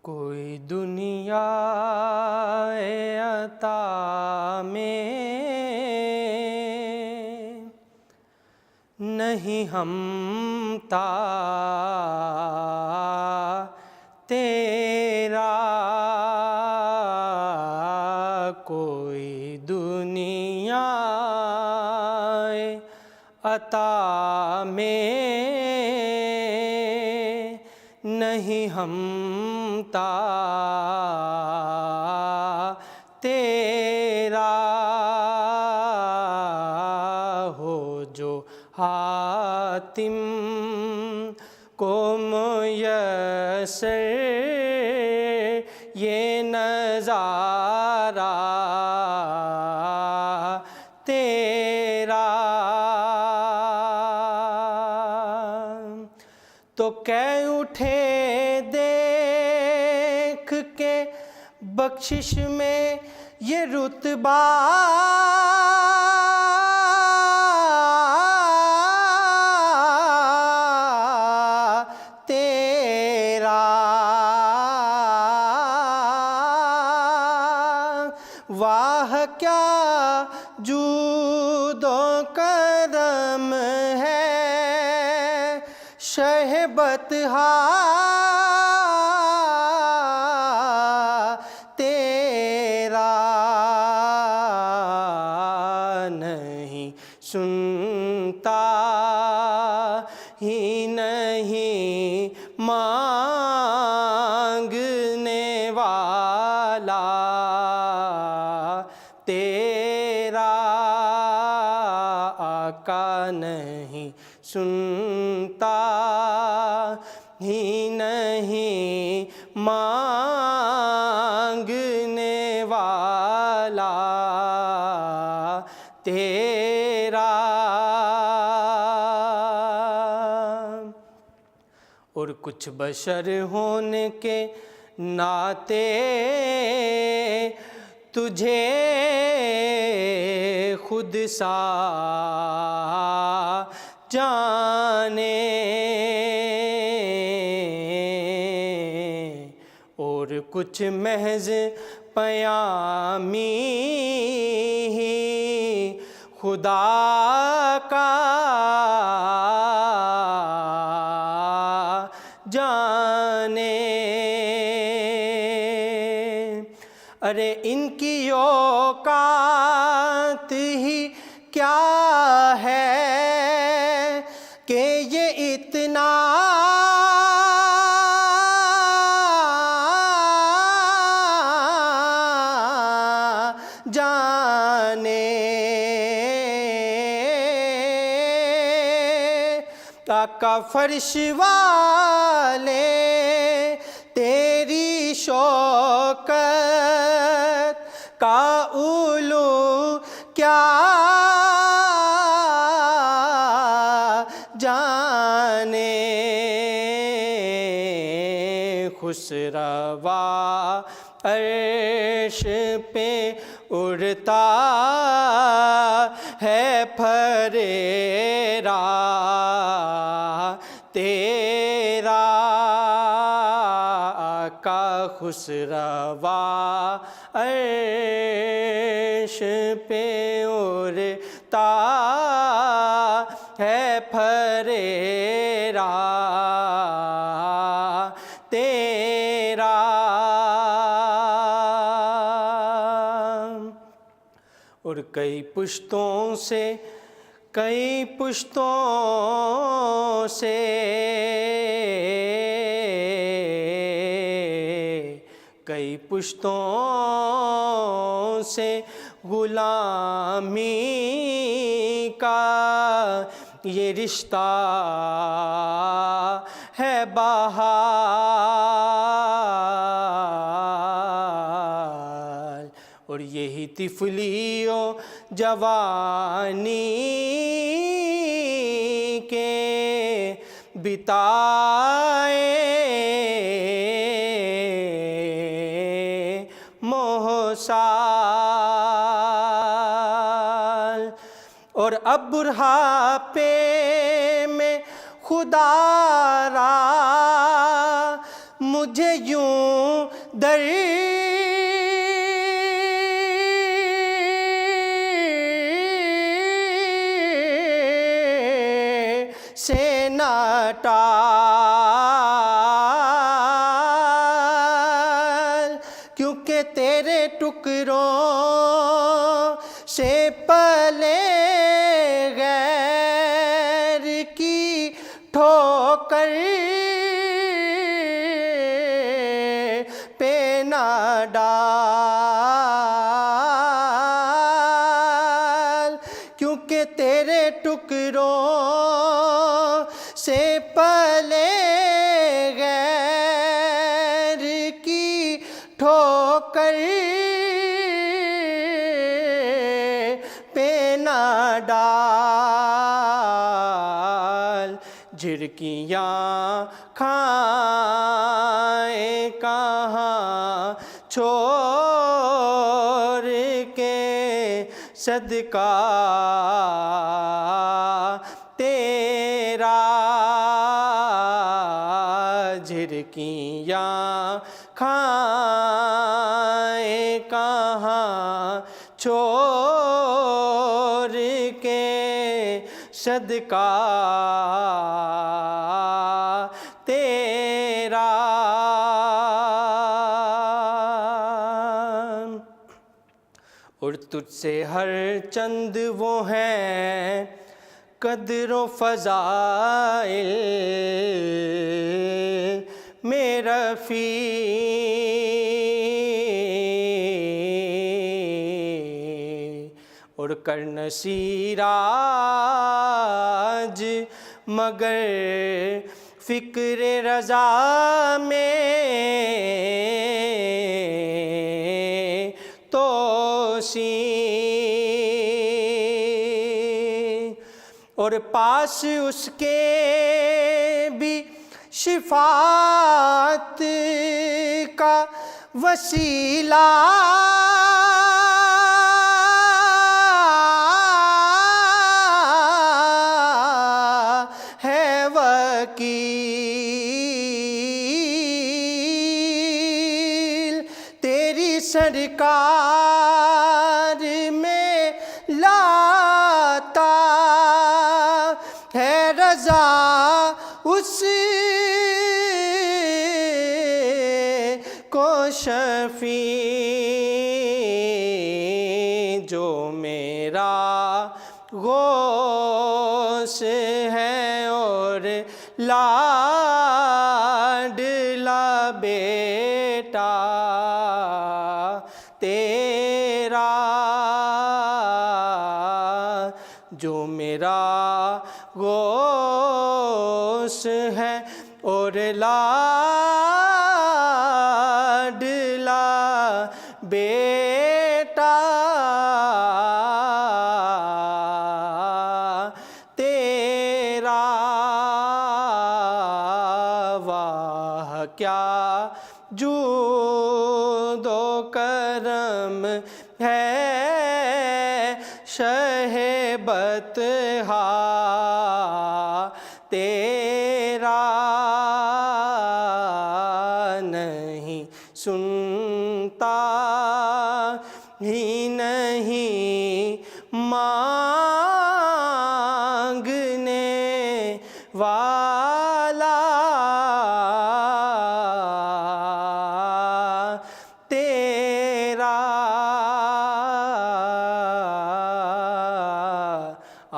कोई दुनिया अता में नहीं हमता तेरा, कोई दुनिया अता में नहीं हमता तेरा, हो जो हातिम को मुयस्सर ये नज़ारा तेरा, तो कह उठे देख के बख्शिश में ये रुतबा, तेरा वाह क्या जूदो करम है शहबतहा तेरा, नहीं सुनता ही नहीं मांगने वाला तेरा, आका नहीं सुनता ही नहीं मांगने वाला तेरा, और कुछ बशर होने के नाते तुझे खुद सा जाने, और कुछ महज पयामी ही खुदा का जाने, अरे इनकी औकात ही क्या है कि ये इतना जाने, आका फर्श वाले तेरी शौकत का उलू क्या जाने, खुसरवा अर्श पे उड़ता है फरेरा तेरा, आका खुसरवा अर्श पे उड़ता है फरेरा तेरा, और कई पुश्तों से कई पुश्तों से कई पुश्तों से गुलामी का ये रिश्ता है बहाल, और यही तिफलियों जवानी के बिताए मोहसाल, और अब बुढ़ापे खुदारा मुझे यूं दर से न टाल, क्योंकि तेरे टुकड़ों से पले गैर की ठोकर पे न डाल, क्योंकि तेरे टुकड़ों से पले गैर की ठोकर पे न डाल। झिड़कियाँ खाए कहाँ छोड़ के सदका तेरा, झिड़कियाँ खाए कहाँ छोड़ के सदका तेरा। और तुझसे हर चंद वो हैं कदरो फ़ज़ाइल मेरा फ़ी, और करन सीराज मगर फ़िक्र रज़ा में तोसी, और पास उसके भी शिफात का वसीला है वकील। तेरी सरकार में लाता है रज़ा उस को शफी, जो मेरा गौस है और लाडला बेटा तेरा, जो मेरा गौस है और लाडला बेटा तेरा। वाह क्या जूदो करम है शहेबतहा तेरा, नहीं सुनता ही नहीं मांगने वाला तेरा। आ